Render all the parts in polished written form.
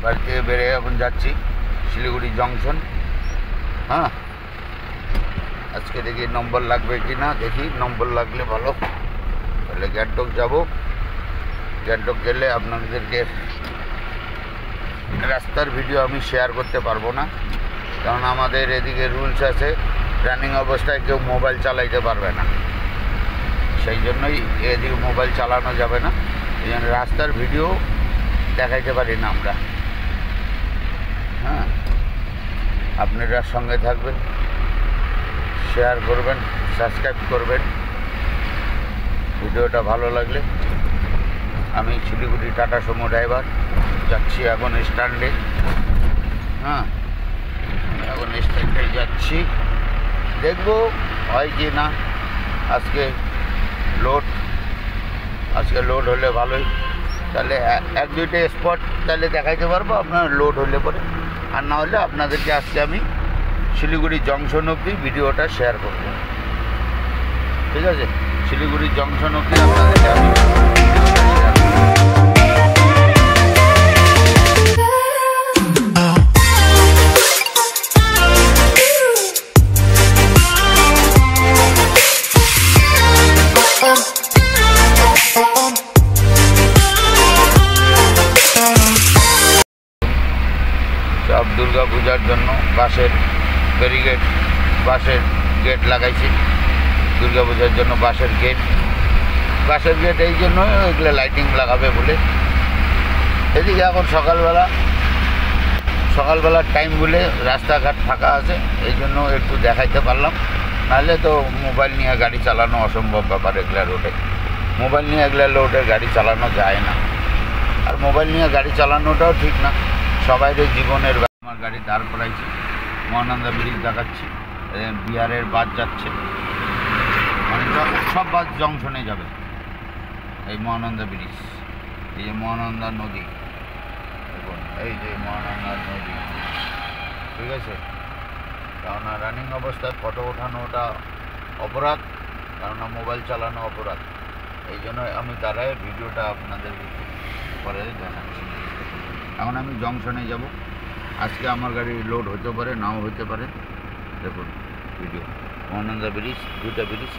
বাড়ি থেকে বেরিয়ে এখন যাচ্ছি শিলিগুড়ি জংশন। হ্যাঁ, আজকে দেখি নম্বর লাগবে কি না, দেখি নম্বর লাগলে ভালো, তাহলে গ্যাংটক যাব। গ্যাংটক গেলে আপনাদেরকে রাস্তার ভিডিও আমি শেয়ার করতে পারবো না, কারণ আমাদের এদিকে রুলস আছে রানিং অবস্থায় কেউ মোবাইল চালাইতে পারবে না, সেই জন্যই এদিকে মোবাইল চালানো যাবে না, এই জন্য রাস্তার ভিডিও দেখাইতে পারি না আমরা। হ্যাঁ, আপনারা সঙ্গে থাকবেন, শেয়ার করবেন, সাবস্ক্রাইব করবেন। ভিডিওটা ভালো লাগলে। আমি শিলিগুড়ি টাটা সুমো ড্রাইভার, যাচ্ছি এখন স্ট্যান্ডে। হ্যাঁ, এখন স্ট্যান্ডে যাচ্ছি, দেখব হয় কি না। আজকে লোড হলে ভালোই, তাহলে এক দুইটা স্পট তাহলে দেখাইতে পারবো আপনার লোড হলে পরে, আর না হলে আপনাদেরকে আজকে আমি শিলিগুড়ি জংশন অবধি ভিডিওটা শেয়ার করব। ঠিক আছে, শিলিগুড়ি জংশন অবধি আপনাদেরকে আমি সব দুর্গা পূজার জন্য বাঁশের গেট লাগাইছি। দুর্গা পূজার জন্য বাঁশের গেট এই জন্য এগুলো লাইটিং লাগাবে বলে। এদিকে এখন সকালবেলার টাইম বলে রাস্তাঘাট ফাঁকা আছে, এই জন্য একটু দেখাইতে পারলাম, নাহলে তো মোবাইল নিয়ে গাড়ি চালানো অসম্ভব ব্যাপার। এগুলা রোডে মোবাইল নিয়ে রোডে গাড়ি চালানো যায় না, আর মোবাইল নিয়ে গাড়ি চালানোটাও ঠিক না। সবাইয়ের জীবনের আমার গাড়ি দাঁড় করাইছি, মহানন্দা ব্রিজ দেখাচ্ছি, বিহারের বাস যাচ্ছে, মানে সব বাস জংশনে যাবে। এই মহানন্দা ব্রিজ, এই যে মহানন্দা নদী, দেখুন এই যে মহানন্দা নদী। ঠিক আছে, কেননা রানিং অবস্থায় ফটো ওঠানোটা অপরাধ, কেননা মোবাইল চালানো অপরাধ, এই জন্য আমি দাঁড়ায় ভিডিওটা আপনাদের পরে দেখাচ্ছি। এখন আমি জংশনে যাব। আজকে আমার গাড়ি লোড হতে পারে, নাও হতে পারে। দেখুন ভিডিও, মহানন্দা ব্রিজ, দুটা ব্রিজ,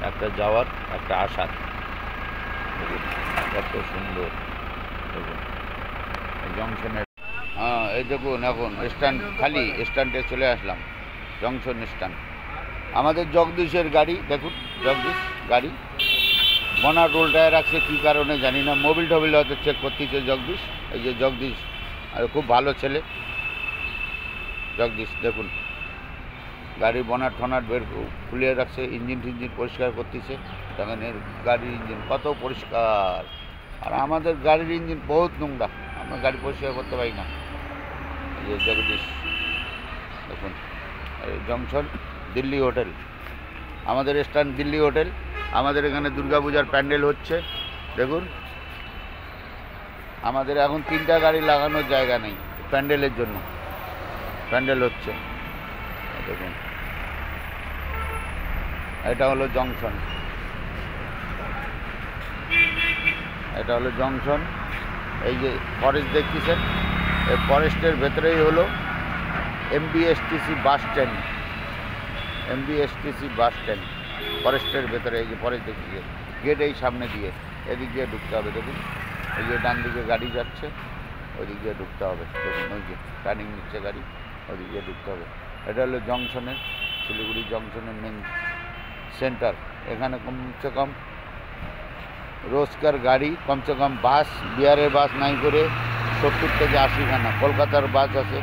একটা যাওয়ার একটা আসার। দেখুন কত সুন্দর। দেখুন জংশনের, হ্যাঁ এই দেখুন এখন স্ট্যান্ড খালি, স্ট্যান্ডে চলে আসলাম, জংশন স্ট্যান্ড। আমাদের জগদীশের গাড়ি, দেখুন জগদীশ গাড়ি বনার রোলটায় রাখছে, কী কারণে জানি না, মোবিল টোবিল হয়তো চেক করতেছে জগদীশ। এই যে জগদীশ খুব ভালো ছেলে জগদীশ। দেখুন গাড়ি বনার ঠনাট খুলিয়ে রাখছে, ইঞ্জিন টিঞ্জিন পরিষ্কার করতেছে। দেখেন এর গাড়ির ইঞ্জিন কত পরিষ্কার, আর আমাদের গাড়ির ইঞ্জিন বহুত নোংরা, আমরা গাড়ি পরিষ্কার করতে পারি না। এই যে জগদীশ, দেখুন জংশন দিল্লি হোটেল, আমাদের স্ট্যান্ড দিল্লি হোটেল। আমাদের এখানে দুর্গাপূজার প্যান্ডেল হচ্ছে। দেখুন আমাদের এখন 3টা গাড়ি লাগানোর জায়গা নেই প্যান্ডেলের জন্য, প্যান্ডেল হচ্ছে। দেখুন এটা হলো জংশন, এটা হলো জংশন। এই যে ফরেস্ট দেখতেছেন, এই ফরেস্টের ভেতরেই হলো এমবিএসটিসি বাস স্ট্যান্ড, এমবিএসটিসি বাস স্ট্যান্ড ফরেস্টের ভেতরে। এই যে ফরেস্ট দেখতেছেন, গেট এই সামনে দিয়ে, এদিক দিয়ে ঢুকতে হবে। দেখুন এই যে ডান দিকে গাড়ি যাচ্ছে, ওইদিক দিয়ে ঢুকতে হবে। দেখুন ওই যে টার্নিং নিচ্ছে গাড়ি, ওইদিক দিয়ে ঢুকতে হবে। এটা হলো জংশনের, শিলিগুড়ি জংশনের মেন সেন্টার। এখানে কমসে কম রোজকার গাড়ি, কমসে কম বাস, বিহারের বাস নাই করে 70 থেকে 80 খানা, কলকাতার বাস আছে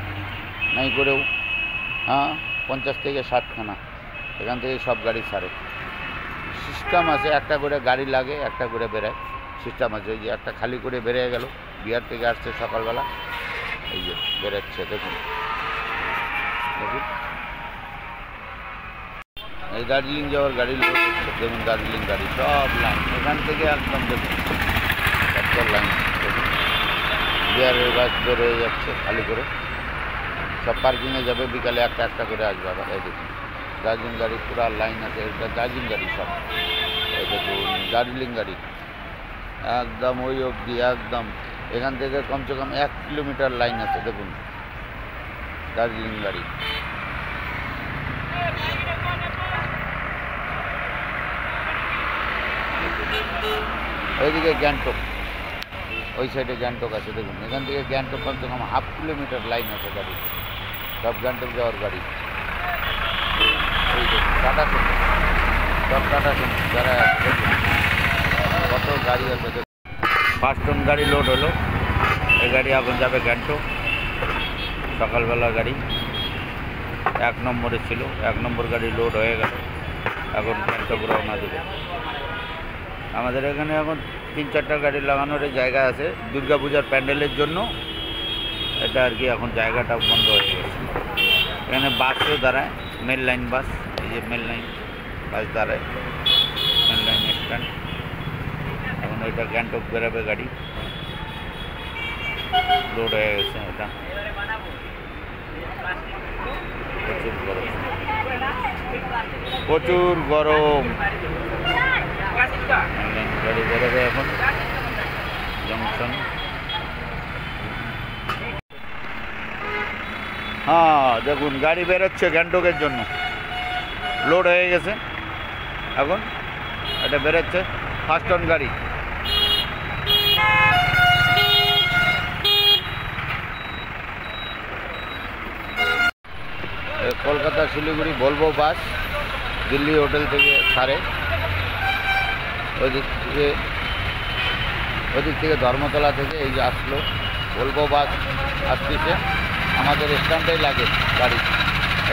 নাই করেও, হ্যাঁ 50 থেকে 60 খানা, এখান থেকে সব গাড়ি ছাড়ে। সিস্টেম আছে, একটা করে গাড়ি লাগে, একটা করে বেরোয়, সিস্টেম আছে। ওই যে একটা খালি করে বেরিয়ে গেল, বিহার থেকে আসছে সকালবেলা, এই যে বেরোচ্ছে। দেখুন দেখুন এই দার্জিলিং যাওয়ার গাড়ি লোড হচ্ছে। দেখুন দার্জিলিং গাড়ি সব লাইন, এখান থেকে একদম দেখুন সব লাইন। দেখুন বিহারের বাস বের হয়ে যাচ্ছে খালি করে, সব পার্কিংয়ে যাবে, বিকালে একটা একটা করে আসবে আবার। এই দেখুন দার্জিলিং গাড়ি পুরা লাইন আছে, এটা দার্জিলিং গাড়ি সব। এই দেখুন দার্জিলিং গাড়ি একদম ওই অবধি, একদম এখান থেকে কমসে কম 1 কিলোমিটার লাইন আছে। দেখুন দার্জিলিং গাড়ি। ওইদিকে গ্যাংটক, ওই সাইডে গ্যাংটক আছে। দেখুন এখান থেকে গ্যাংটক কমসে কম 1/2 কিলোমিটার লাইন আছে গাড়ি, সব গ্যাংটক যাওয়ার গাড়ি। এই দেখুন টাটা সুমো, সব টাটা সুমো যারা আছে কত গাড়ি আছে। 5 টন গাড়ি লোড হলো। এই গাড়ি এখন যাবে গ্যাংটক। সকালবেলা গাড়ি 1 নম্বরে ছিল, 1 নম্বর গাড়ি লোড হয়ে গেল, এখন গ্যাংটক রওনা দেবে। আমাদের এখানে এখন 3-4টা গাড়ি লাগানোর জায়গা আছে দুর্গাপূজার প্যান্ডেলের জন্য। এটা আর কি এখন জায়গাটা বন্ধ হয়ে গেছে। এখানে বাসও দাঁড়ায়, মেল লাইন বাস, এই যে মেল লাইন বাস দাঁড়ায়, মেল লাইন স্ট্যান্ড। এখন এটা গ্যাংটক বেরোবে গাড়ি, লোড হয়ে গেছে। এটা প্রচুর গরম, প্রচুর গরম। গাড়ি বেরোবে এখন জংশন। হ্যাঁ দেখুন গাড়ি বেরোচ্ছে গ্যাংটকের জন্য, লোড হয়ে গেছে। এখন এটা বেরোচ্ছে 5 টন গাড়ি। Kolkata Siliguri Volvo bus Delhi hotel থেকে ছাড়ে। ওইদিক থেকে ধর্মতলা থেকে এই যে আসলো ভলভো বাস আসতেছে। আমাদের স্ট্যান্ডেই লাগে গাড়ি।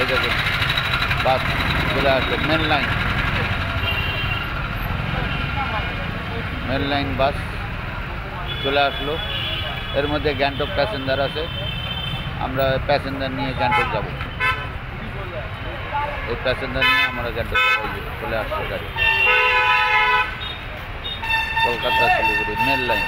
এই দেখুন বাস চলে আসলো, মেন লাইন বাস চলে আসলো। এর মধ্যে গ্যাংটক প্যাসেঞ্জার আছে, আমরা প্যাসেঞ্জার নিয়ে গ্যাংটক যাব। এই প্যাসেঞ্জার নিয়ে আমরা গ্যাংটক যাবো। চলে আসলো গাড়ি, কলকাতা শিলিগুড়ি মেল লাইন।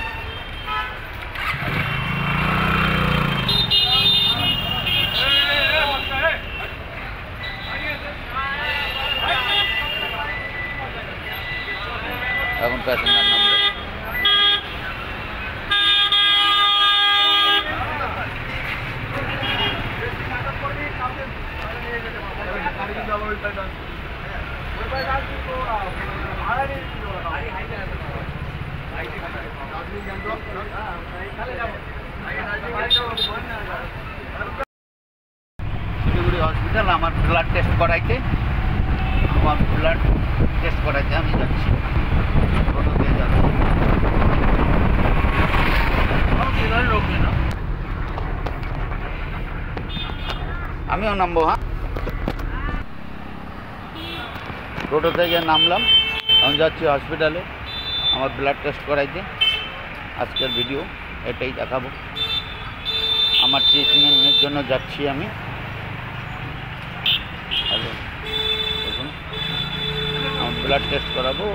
এখন প্যাসেঞ্জার নামবে। শিলিগুড়ি হসপিটাল আমার ব্লাড টেস্ট করাইতে, আমি যাচ্ছি। আমিও নামবো। হ্যাঁ টোটো থেকে নামলাম, আমি যাচ্ছি হসপিটালে আমার ব্লাড টেস্ট করাইতে। আজকের ভিডিও এটাই দেখাবো। আমার ট্রিটমেন্টের জন্য যাচ্ছি আমি। দেখুন আমার ব্লাড টেস্ট করাবো।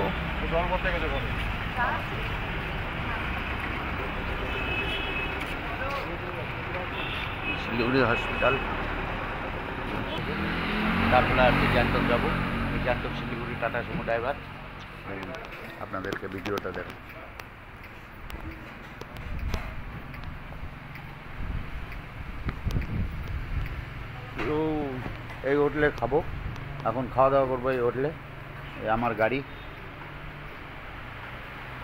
শিলিগুড়ি হসপিটাল, তারপরে আর কি গ্যাংটক যাবো। Gangtok Siliguri tata Sumo driver. আপনাদেরকে ভিডিওটা দেখুন। এই হোটেলে খাবো, এখন খাওয়া দাওয়া করবো এই হোটেলে। আমার গাড়ি,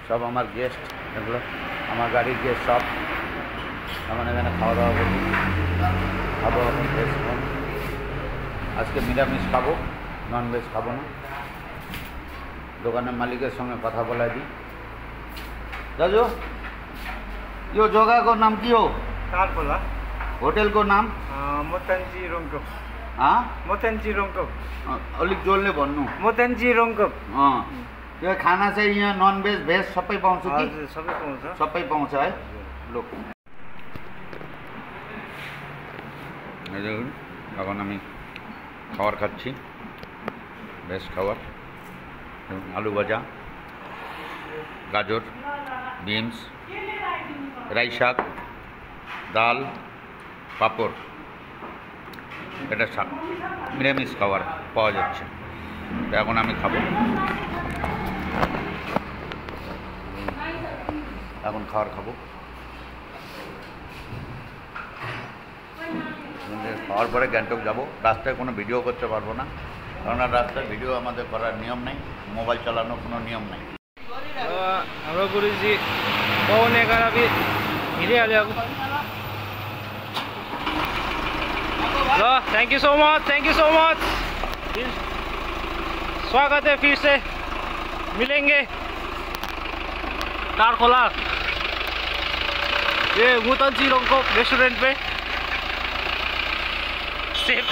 সব আমার গেস্ট, এগুলো আমার গাড়ির গেস্ট সব। এখন এখানে খাওয়া দাওয়া করবো, এখন ভেজ খাবো। আজকে নিরামিষ খাবো, ননভেজ খাবো না। দোকানের মালিকের সঙ্গে কথা বলা দিই। दाजू यो जगह को नाम की हो? तालपोला। होटल को नाम? मोतेन्जी रोङकप। हाँ मोतेन्जी रोङकप। अलिक जोडले भन्नु। मोतेन्जी रोङकप। यो खाना चाहिँ यहाँ नन भेज भेज सबै पाउँछ कि? हजुर सबै पाउँछ। सबै पाउँछ है। लोक এখন আমি খাবার খাচ্ছি, ভেজ খাবার। আলু ভাজা, গাজর, বিনস, রাই শাক, ডাল, পাঁপড়। এটা শাক নিরামিষ খাবার পাওয়া যাচ্ছে, এখন আমি খাবো। এখন খাবার খাবো। খাওয়ার পরে গ্যাংটক যাব। রাস্তায় কোনো ভিডিও করতে পারবো না, কারণ রাস্তায় ভিডিও আমাদের করার নিয়ম নেই, मोबाइल চালানোর কোনো নিয়ম নেই। हाम्रो गुरुजी पाउने अभी हिँडिहाल्यो अब। ल थैंक यू सो मच। स्वागत है फिर से, मिलेंगे तारखोला ये मुतन्ची रोंगकोप रेस्टोरेंट पे। सेफ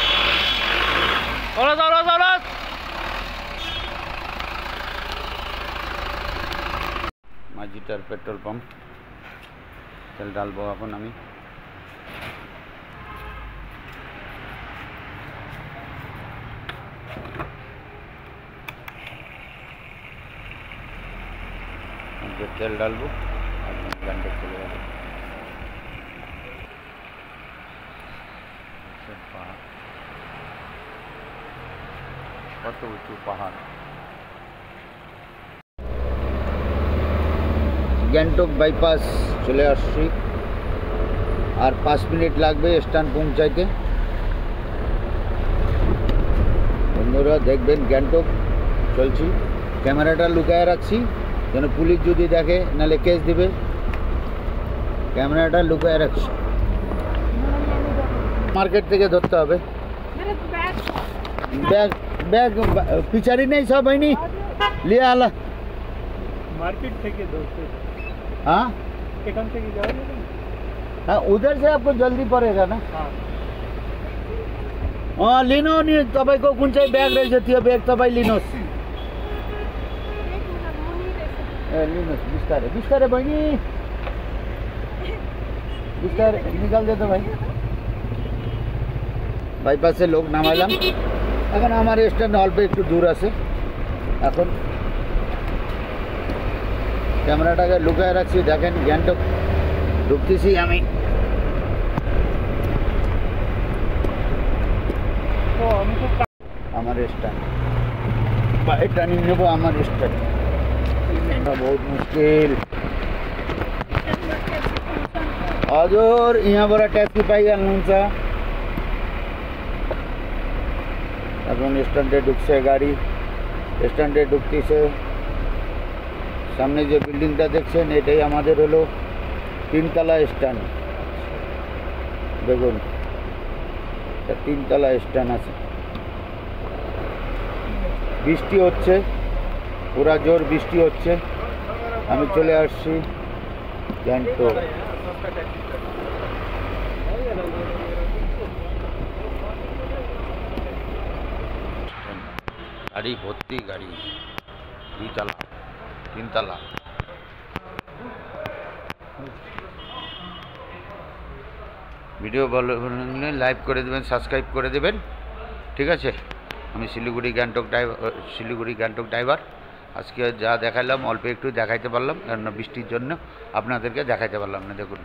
औरत মাঝিটার পেট্রোল পাম্প, তেল ঢালবো এখন আমি। তেল ঢালবো, গ্যাংটক চলে যাবো। পাহাড়, কত উঁচু পাহাড়। গ্যাংটক বাইপাস চলে আসছি, আর 5 মিনিট লাগবে স্ট্যান্ড পৌঁছাইতে। বন্ধুরা দেখবেন গ্যাংটক চলছি, ক্যামেরাটা লুকায় রাখছি যেন পুলিশ যদি দেখে নাহলে কেস দিবে। ক্যামেরাটা লুকায় রাখছি, মার্কেট থেকে ধরতে হবে। ব্যাগ ব্যাগ পিছারি নেই, সব হয়নি লিয়ে আলা। मार्केट থেকে ধরতে। हाँ এখান থেকে যাওয়া যাবে? हाँ उधर से आपको जल्दी पड़ेगा ना। हाँ लिनो नि तपाईको कुन चाहिँ ब्याग रहेछ त्यो ब्याग तपाई लिनुहोस्। ए लिनुहोस् बिस्तारै बिस्तारै बहिनी, बिस्तारै निकाल दे तो भाई। বাইপাসে লোক নামাইলাম, এখন আমার স্ট্যান্ড অল্প একটু দূর আছে। এখন ক্যামেরাটাকে লুকায় রাখছি, দেখেন গ্যাংটক ঢুকতেছি আমি। আমার স্ট্যান্ড এটা নিয়ে নেবো, আমার স্ট্যান্ড बहुत मुश्किल। हजुर यहाँबाट ट्याक्सी पाइहाल्नुहुन्छ। এখন স্ট্যান্ডে ঢুকছে গাড়ি, স্ট্যান্ডে ঢুকতেছে। সামনে যে বিল্ডিংটা দেখছেন এটাই আমাদের হলো 3 তলা স্ট্যান্ড। দেখুন এটা 3 তলা স্ট্যান্ড আছে। বৃষ্টি হচ্ছে, পুরা জোর বৃষ্টি হচ্ছে। আমি চলে আসছি গ্যাংটক। গাড়ি ভর্তি গাড়ি, 2 তলা 3 তলা। ভিডিও ভালো লাগলে লাইক করে দেবেন, সাবস্ক্রাইব করে দেবেন, ঠিক আছে। আমি শিলিগুড়ি গ্যাংটক ড্রাইভার। আজকে যা দেখালাম অল্প একটু দেখাইতে পারলাম, কারণ বৃষ্টির জন্য আপনাদেরকে দেখাইতে পারলাম না। দেখুন